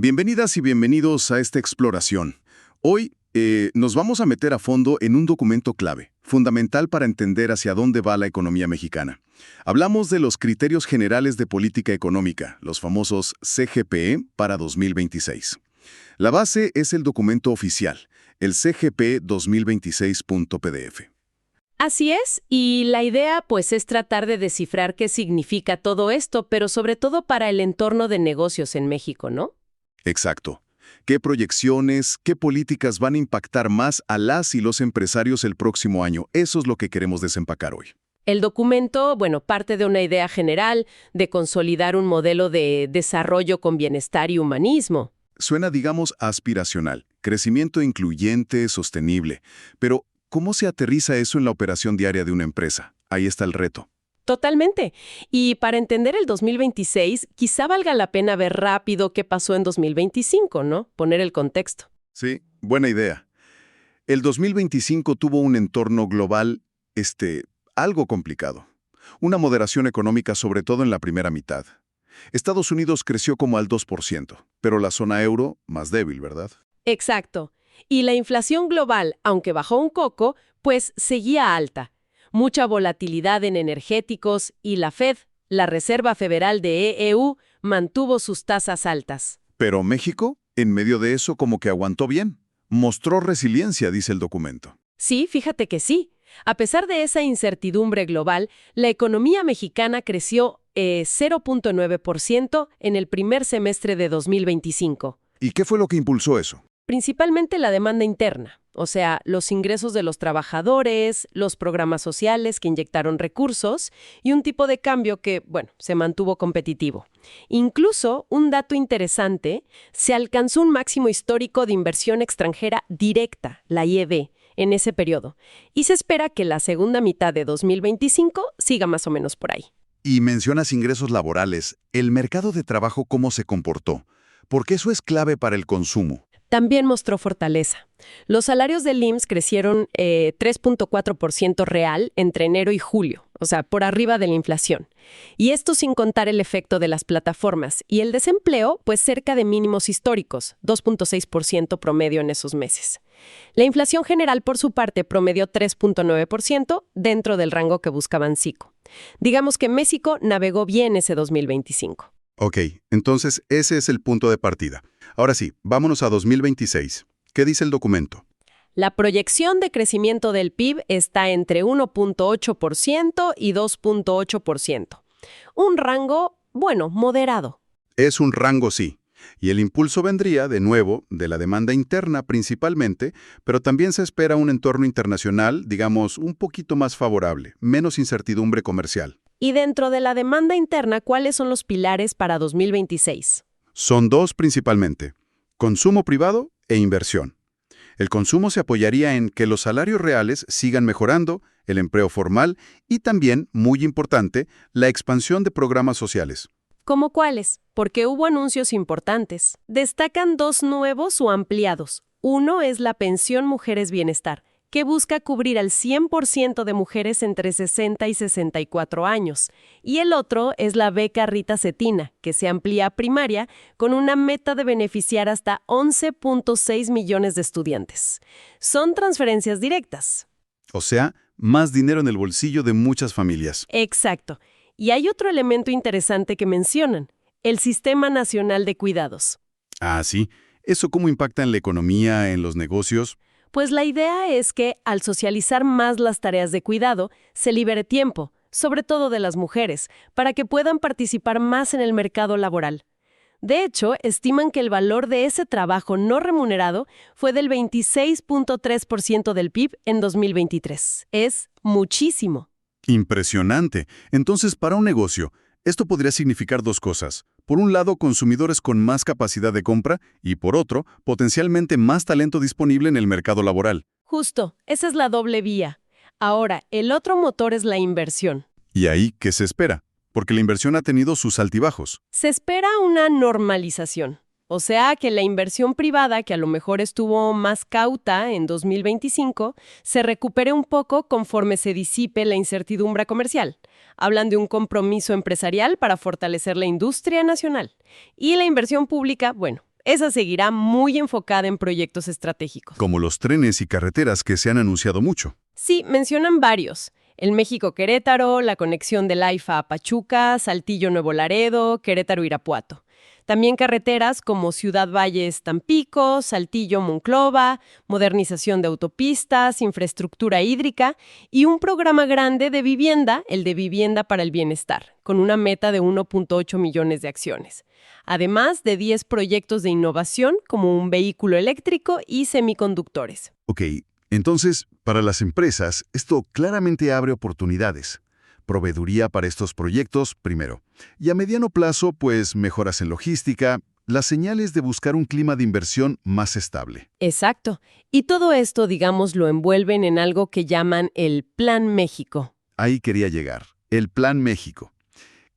Bienvenidas y bienvenidos a esta exploración. Hoy nos vamos a meter a fondo en un documento clave, fundamental para entender hacia dónde va la economía mexicana. Hablamos de los Criterios Generales de Política Económica, los famosos CGPE para 2026. La base es el documento oficial, el CGP 2026.pdf. Así es, y la idea pues es tratar de descifrar qué significa todo esto, pero sobre todo para el entorno de negocios en México, ¿no? Exacto. ¿Qué proyecciones, qué políticas van a impactar más a las y los empresarios el próximo año? Eso es lo que queremos desempacar hoy. El documento, parte de una idea general de consolidar un modelo de desarrollo con bienestar y humanismo. Suena, digamos, aspiracional, crecimiento incluyente, sostenible. Pero, ¿cómo se aterriza eso en la operación diaria de una empresa? Ahí está el reto. Totalmente. Y para entender el 2026, quizá valga la pena ver rápido qué pasó en 2025, ¿no? Poner el contexto. Sí, buena idea. El 2025 tuvo un entorno global, algo complicado. Una moderación económica, sobre todo en la primera mitad. Estados Unidos creció como al 2%, pero la zona euro más débil, ¿verdad? Exacto. Y la inflación global, aunque bajó un poco, pues seguía alta. Mucha volatilidad en energéticos y la Fed, la Reserva Federal de EU, mantuvo sus tasas altas. Pero México, en medio de eso, como que aguantó bien. Mostró resiliencia, dice el documento. Sí, fíjate que sí. A pesar de esa incertidumbre global, la economía mexicana creció 0.9% en el primer semestre de 2025. ¿Y qué fue lo que impulsó eso? Principalmente la demanda interna, o sea, los ingresos de los trabajadores, los programas sociales que inyectaron recursos y un tipo de cambio que, se mantuvo competitivo. Incluso, un dato interesante, se alcanzó un máximo histórico de inversión extranjera directa, la IED, en ese periodo. Y se espera que la segunda mitad de 2025 siga más o menos por ahí. Y mencionas ingresos laborales. ¿El mercado de trabajo cómo se comportó? Porque eso es clave para el consumo. También mostró fortaleza. Los salarios del IMSS crecieron 3.4% real entre enero y julio, o sea, por arriba de la inflación. Y esto sin contar el efecto de las plataformas. Y el desempleo, pues cerca de mínimos históricos, 2.6% promedio en esos meses. La inflación general, por su parte, promedió 3.9% dentro del rango que buscaban CICO. Digamos que México navegó bien ese 2025. Ok, entonces ese es el punto de partida. Ahora sí, vámonos a 2026. ¿Qué dice el documento? La proyección de crecimiento del PIB está entre 1.8% y 2.8%. Un rango, moderado. Es un rango, sí. Y el impulso vendría, de nuevo, de la demanda interna principalmente, pero también se espera un entorno internacional, digamos, un poquito más favorable, menos incertidumbre comercial. Y dentro de la demanda interna, ¿cuáles son los pilares para 2026? Son dos principalmente, consumo privado e inversión. El consumo se apoyaría en que los salarios reales sigan mejorando, el empleo formal y también, muy importante, la expansión de programas sociales. ¿Cómo cuáles? Porque hubo anuncios importantes. Destacan dos nuevos o ampliados. Uno es la Pensión Mujeres Bienestar, que busca cubrir al 100% de mujeres entre 60 y 64 años. Y el otro es la beca Rita Cetina, que se amplía a primaria con una meta de beneficiar hasta 11.6 millones de estudiantes. Son transferencias directas. O sea, más dinero en el bolsillo de muchas familias. Exacto. Y hay otro elemento interesante que mencionan, el Sistema Nacional de Cuidados. Ah, sí. ¿Eso cómo impacta en la economía, en los negocios? Pues la idea es que, al socializar más las tareas de cuidado, se libere tiempo, sobre todo de las mujeres, para que puedan participar más en el mercado laboral. De hecho, estiman que el valor de ese trabajo no remunerado fue del 26.3% del PIB en 2023. Es muchísimo. Impresionante. Entonces, para un negocio, esto podría significar dos cosas. Por un lado, consumidores con más capacidad de compra y, por otro, potencialmente más talento disponible en el mercado laboral. Justo, esa es la doble vía. Ahora, el otro motor es la inversión. ¿Y ahí qué se espera? Porque la inversión ha tenido sus altibajos. Se espera una normalización. O sea, que la inversión privada, que a lo mejor estuvo más cauta en 2025, se recupere un poco conforme se disipe la incertidumbre comercial. Hablan de un compromiso empresarial para fortalecer la industria nacional. Y la inversión pública, esa seguirá muy enfocada en proyectos estratégicos. Como los trenes y carreteras que se han anunciado mucho. Sí, mencionan varios. El México-Querétaro, la conexión del AIFA a Pachuca, Saltillo-Nuevo Laredo, Querétaro-Irapuato. También carreteras como Ciudad Valles-Tampico, Saltillo-Monclova, modernización de autopistas, infraestructura hídrica y un programa grande de vivienda, el de Vivienda para el Bienestar, con una meta de 1.8 millones de acciones. Además de 10 proyectos de innovación como un vehículo eléctrico y semiconductores. Ok, entonces, para las empresas, esto claramente abre oportunidades. Proveeduría para estos proyectos, primero. Y a mediano plazo, pues, mejoras en logística, las señales de buscar un clima de inversión más estable. Exacto. Y todo esto, digamos, lo envuelven en algo que llaman el Plan México. Ahí quería llegar. El Plan México.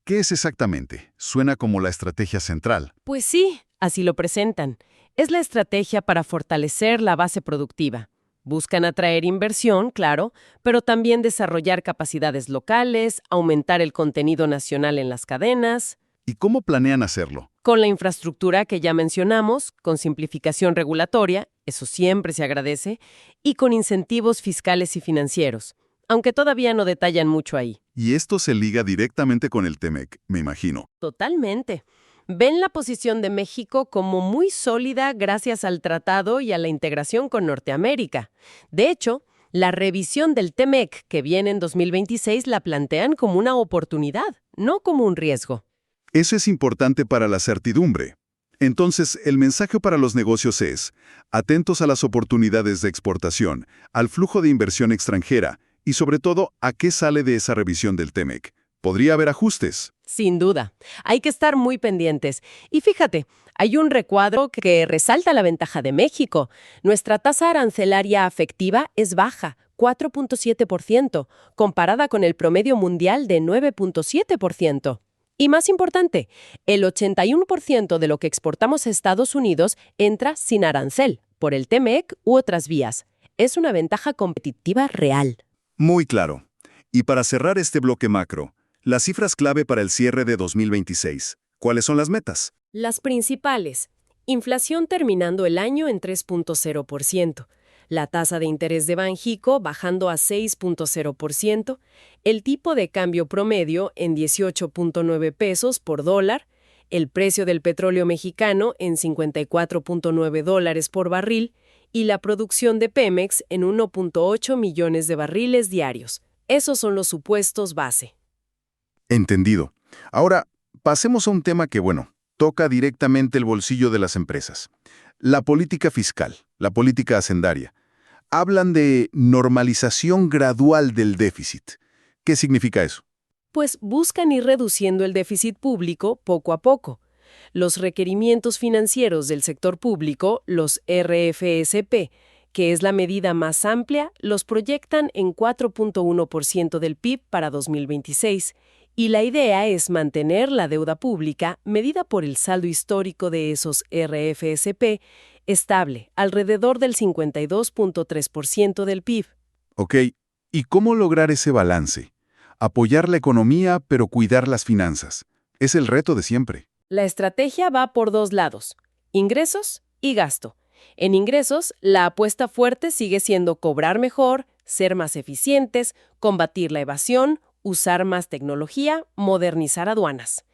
¿Qué es exactamente? Suena como la estrategia central. Pues sí, así lo presentan. Es la estrategia para fortalecer la base productiva. Buscan atraer inversión, claro, pero también desarrollar capacidades locales, aumentar el contenido nacional en las cadenas. ¿Y cómo planean hacerlo? Con la infraestructura que ya mencionamos, con simplificación regulatoria, eso siempre se agradece, y con incentivos fiscales y financieros, aunque todavía no detallan mucho ahí. Y esto se liga directamente con el TEMEC, me imagino. Totalmente. Ven la posición de México como muy sólida gracias al tratado y a la integración con Norteamérica. De hecho, la revisión del TEMEC que viene en 2026 la plantean como una oportunidad, no como un riesgo. Eso es importante para la certidumbre. Entonces, el mensaje para los negocios es, atentos a las oportunidades de exportación, al flujo de inversión extranjera y sobre todo, a qué sale de esa revisión del TEMEC. ¿Podría haber ajustes? Sin duda. Hay que estar muy pendientes. Y fíjate, hay un recuadro que resalta la ventaja de México. Nuestra tasa arancelaria efectiva es baja, 4.7%, comparada con el promedio mundial de 9.7%. Y más importante, el 81% de lo que exportamos a Estados Unidos entra sin arancel, por el TEMEC u otras vías. Es una ventaja competitiva real. Muy claro. Y para cerrar este bloque macro, las cifras clave para el cierre de 2026. ¿Cuáles son las metas? Las principales. Inflación terminando el año en 3.0%. La tasa de interés de Banxico bajando a 6.0%. El tipo de cambio promedio en 18.9 pesos por dólar. El precio del petróleo mexicano en 54.9 dólares por barril. Y la producción de Pemex en 1.8 millones de barriles diarios. Esos son los supuestos base. Entendido. Ahora, pasemos a un tema que, toca directamente el bolsillo de las empresas. La política fiscal, la política hacendaria. Hablan de normalización gradual del déficit. ¿Qué significa eso? Pues buscan ir reduciendo el déficit público poco a poco. Los requerimientos financieros del sector público, los RFSP, que es la medida más amplia, los proyectan en 4.1% del PIB para 2026. Y la idea es mantener la deuda pública, medida por el saldo histórico de esos RFSP, estable, alrededor del 52.3% del PIB. Ok, ¿y cómo lograr ese balance? Apoyar la economía, pero cuidar las finanzas. Es el reto de siempre. La estrategia va por dos lados, ingresos y gasto. En ingresos, la apuesta fuerte sigue siendo cobrar mejor, ser más eficientes, combatir la evasión, usar más tecnología, modernizar aduanas.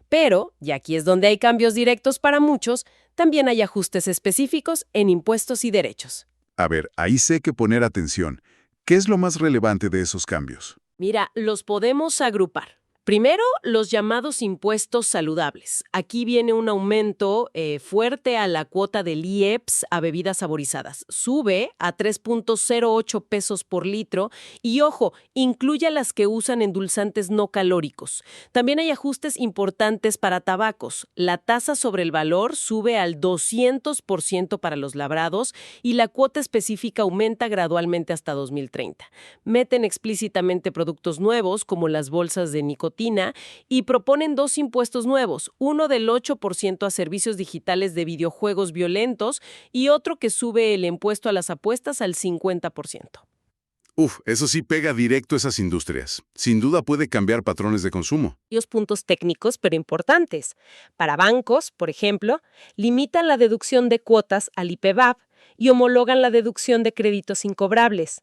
Pero, y aquí es donde hay cambios directos para muchos, también hay ajustes específicos en impuestos y derechos. A ver, ahí sé que poner atención. ¿Qué es lo más relevante de esos cambios? Mira, los podemos agrupar. Primero, los llamados impuestos saludables. Aquí viene un aumento fuerte a la cuota del IEPS a bebidas saborizadas. Sube a 3.08 pesos por litro y, ojo, incluye a las que usan endulzantes no calóricos. También hay ajustes importantes para tabacos. La tasa sobre el valor sube al 200% para los labrados y la cuota específica aumenta gradualmente hasta 2030. Meten explícitamente productos nuevos como las bolsas de nicotina y proponen dos impuestos nuevos, uno del 8% a servicios digitales de videojuegos violentos y otro que sube el impuesto a las apuestas al 50%. Uf, eso sí pega directo a esas industrias. Sin duda puede cambiar patrones de consumo. Varios puntos técnicos, pero importantes. Para bancos, por ejemplo, limitan la deducción de cuotas al IPVAP y homologan la deducción de créditos incobrables.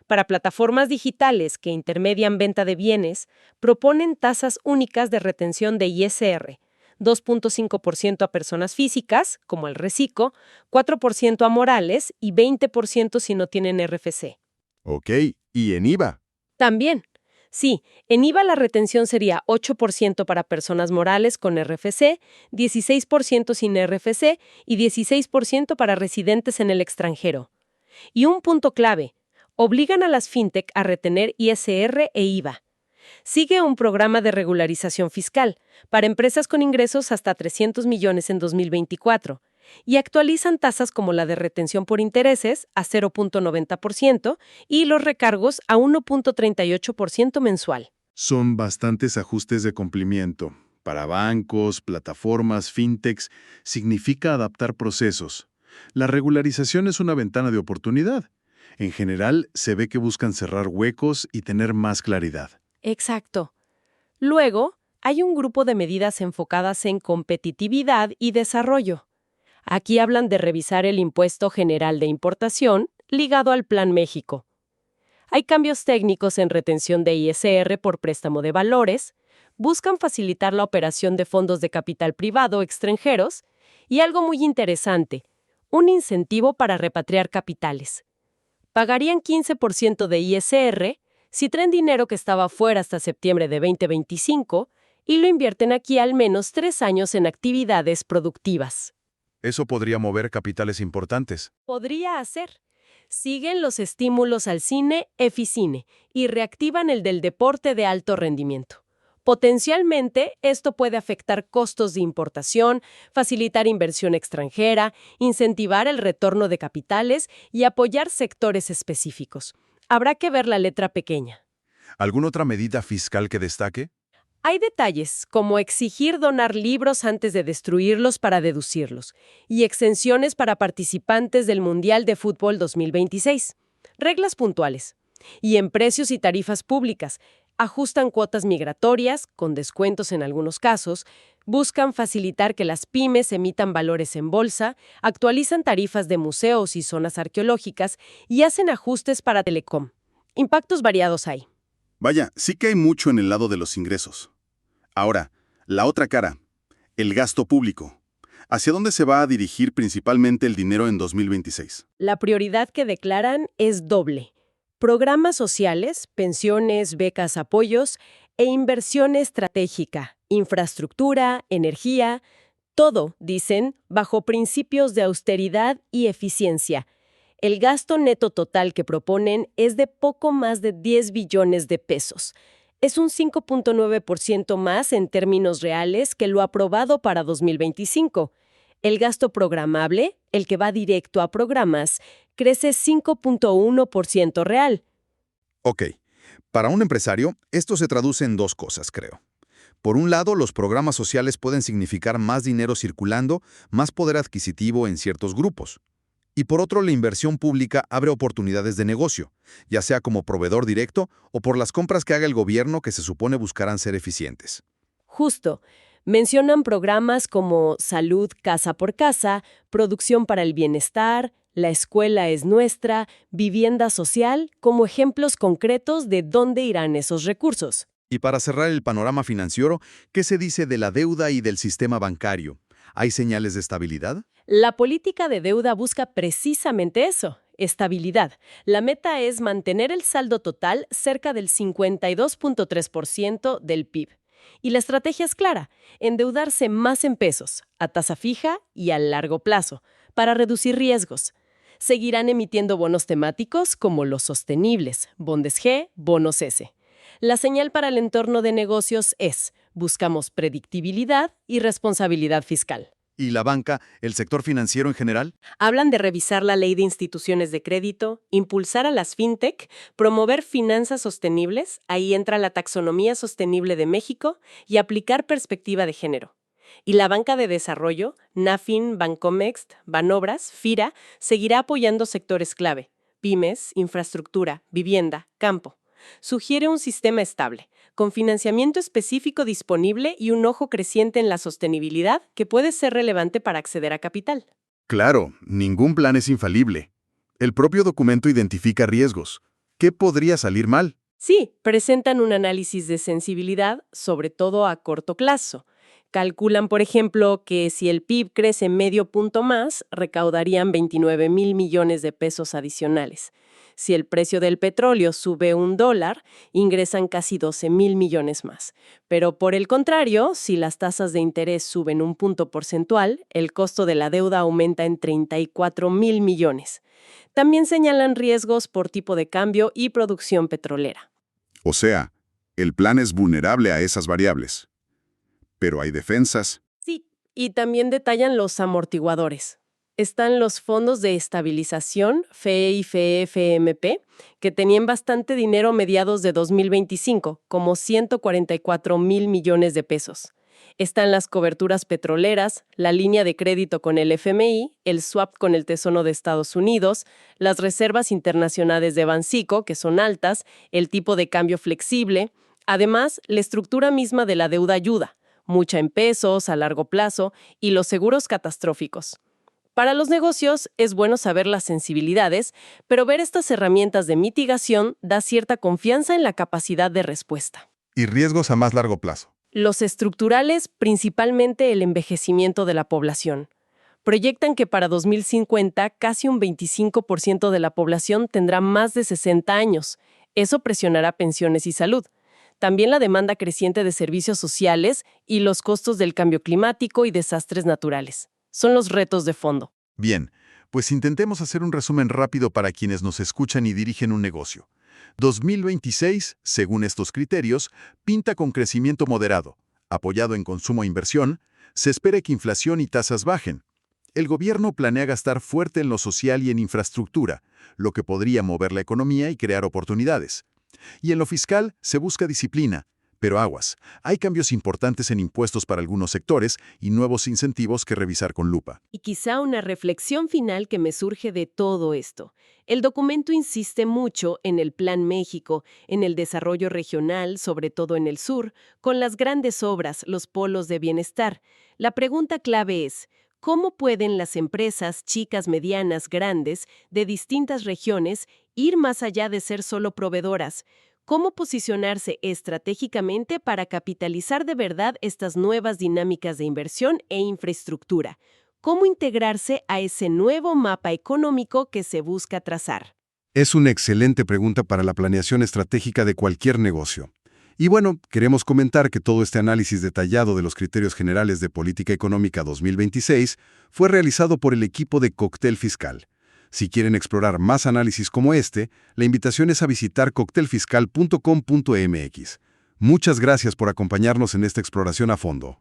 Para plataformas digitales que intermedian venta de bienes, proponen tasas únicas de retención de ISR, 2.5% a personas físicas, como el Recico, 4% a morales y 20% si no tienen RFC. Ok, ¿y en IVA? También, sí, en IVA la retención sería 8% para personas morales con RFC, 16% sin RFC y 16% para residentes en el extranjero. Y un punto clave, obligan a las fintech a retener ISR e IVA. Sigue un programa de regularización fiscal para empresas con ingresos hasta 300 millones en 2024 y actualizan tasas como la de retención por intereses a 0.90% y los recargos a 1.38% mensual. Son bastantes ajustes de cumplimiento. Para bancos, plataformas, fintechs, significa adaptar procesos. La regularización es una ventana de oportunidad. En general, se ve que buscan cerrar huecos y tener más claridad. Exacto. Luego, hay un grupo de medidas enfocadas en competitividad y desarrollo. Aquí hablan de revisar el impuesto general de importación ligado al Plan México. Hay cambios técnicos en retención de ISR por préstamo de valores, buscan facilitar la operación de fondos de capital privado extranjeros y algo muy interesante, un incentivo para repatriar capitales. Pagarían 15% de ISR si traen dinero que estaba fuera hasta septiembre de 2025 y lo invierten aquí al menos 3 años en actividades productivas. Eso podría mover capitales importantes. Podría hacer. Siguen los estímulos al cine, Eficine, y reactivan el del deporte de alto rendimiento. Potencialmente, esto puede afectar costos de importación, facilitar inversión extranjera, incentivar el retorno de capitales y apoyar sectores específicos. Habrá que ver la letra pequeña. ¿Alguna otra medida fiscal que destaque? Hay detalles, como exigir donar libros antes de destruirlos para deducirlos, y exenciones para participantes del Mundial de Fútbol 2026. Reglas puntuales. Y en precios y tarifas públicas, ajustan cuotas migratorias, con descuentos en algunos casos, buscan facilitar que las pymes emitan valores en bolsa, actualizan tarifas de museos y zonas arqueológicas y hacen ajustes para telecom. Impactos variados hay. Vaya, sí que hay mucho en el lado de los ingresos. Ahora, la otra cara, el gasto público. ¿Hacia dónde se va a dirigir principalmente el dinero en 2026? La prioridad que declaran es doble. Programas sociales, pensiones, becas, apoyos e inversión estratégica, infraestructura, energía, todo, dicen, bajo principios de austeridad y eficiencia. El gasto neto total que proponen es de poco más de 10 billones de pesos. Es un 5.9% más en términos reales que lo aprobado para 2025. El gasto programable, el que va directo a programas, crece 5.1% real. Ok, para un empresario, esto se traduce en dos cosas, creo. Por un lado, los programas sociales pueden significar más dinero circulando, más poder adquisitivo en ciertos grupos. Y por otro, la inversión pública abre oportunidades de negocio, ya sea como proveedor directo o por las compras que haga el gobierno que se supone buscarán ser eficientes. Justo. Mencionan programas como Salud Casa por Casa, Producción para el Bienestar, La Escuela es Nuestra, Vivienda Social, como ejemplos concretos de dónde irán esos recursos. Y para cerrar el panorama financiero, ¿qué se dice de la deuda y del sistema bancario? ¿Hay señales de estabilidad? La política de deuda busca precisamente eso, estabilidad. La meta es mantener el saldo total cerca del 52.3% del PIB. Y la estrategia es clara, endeudarse más en pesos, a tasa fija y a largo plazo, para reducir riesgos. Seguirán emitiendo bonos temáticos como los sostenibles, Bondes G, Bonos S. La señal para el entorno de negocios es, buscamos predictibilidad y responsabilidad fiscal. ¿Y la banca, el sector financiero en general? Hablan de revisar la ley de instituciones de crédito, impulsar a las fintech, promover finanzas sostenibles, ahí entra la taxonomía sostenible de México, y aplicar perspectiva de género. Y la banca de desarrollo, Nafin, Bancomext, Banobras, FIRA, seguirá apoyando sectores clave, pymes, infraestructura, vivienda, campo. Sugiere un sistema estable, con financiamiento específico disponible y un ojo creciente en la sostenibilidad que puede ser relevante para acceder a capital. Claro, ningún plan es infalible. El propio documento identifica riesgos. ¿Qué podría salir mal? Sí, presentan un análisis de sensibilidad, sobre todo a corto plazo. Calculan, por ejemplo, que si el PIB crece medio punto más, recaudarían 29,000 millones de pesos adicionales. Si el precio del petróleo sube $1, ingresan casi 12,000 millones más. Pero por el contrario, si las tasas de interés suben un punto porcentual, el costo de la deuda aumenta en 34,000 millones. También señalan riesgos por tipo de cambio y producción petrolera. O sea, el plan es vulnerable a esas variables. Pero hay defensas. Sí, y también detallan los amortiguadores. Están los fondos de estabilización, FEE y FEFMP, que tenían bastante dinero a mediados de 2025, como 144,000 millones de pesos. Están las coberturas petroleras, la línea de crédito con el FMI, el swap con el Tesoro de Estados Unidos, las reservas internacionales de Banxico, que son altas, el tipo de cambio flexible. Además, la estructura misma de la deuda ayuda, mucha en pesos, a largo plazo, y los seguros catastróficos. Para los negocios es bueno saber las sensibilidades, pero ver estas herramientas de mitigación da cierta confianza en la capacidad de respuesta. Y riesgos a más largo plazo. Los estructurales, principalmente el envejecimiento de la población. Proyectan que para 2050 casi un 25% de la población tendrá más de 60 años. Eso presionará pensiones y salud. También la demanda creciente de servicios sociales y los costos del cambio climático y desastres naturales. Son los retos de fondo. Bien, pues intentemos hacer un resumen rápido para quienes nos escuchan y dirigen un negocio. 2026, según estos criterios, pinta con crecimiento moderado, apoyado en consumo e inversión. Se espera que inflación y tasas bajen. El gobierno planea gastar fuerte en lo social y en infraestructura, lo que podría mover la economía y crear oportunidades. Y en lo fiscal se busca disciplina. Pero aguas, hay cambios importantes en impuestos para algunos sectores y nuevos incentivos que revisar con lupa. Y quizá una reflexión final que me surge de todo esto. El documento insiste mucho en el Plan México, en el desarrollo regional, sobre todo en el sur, con las grandes obras, los polos de bienestar. La pregunta clave es, ¿cómo pueden las empresas chicas, medianas, grandes, de distintas regiones, ir más allá de ser solo proveedoras? ¿Cómo posicionarse estratégicamente para capitalizar de verdad estas nuevas dinámicas de inversión e infraestructura? ¿Cómo integrarse a ese nuevo mapa económico que se busca trazar? Es una excelente pregunta para la planeación estratégica de cualquier negocio. Y bueno, queremos comentar que todo este análisis detallado de los criterios generales de política económica 2026 fue realizado por el equipo de Cóctel Fiscal. Si quieren explorar más análisis como este, la invitación es a visitar coctelfiscal.com.mx. Muchas gracias por acompañarnos en esta exploración a fondo.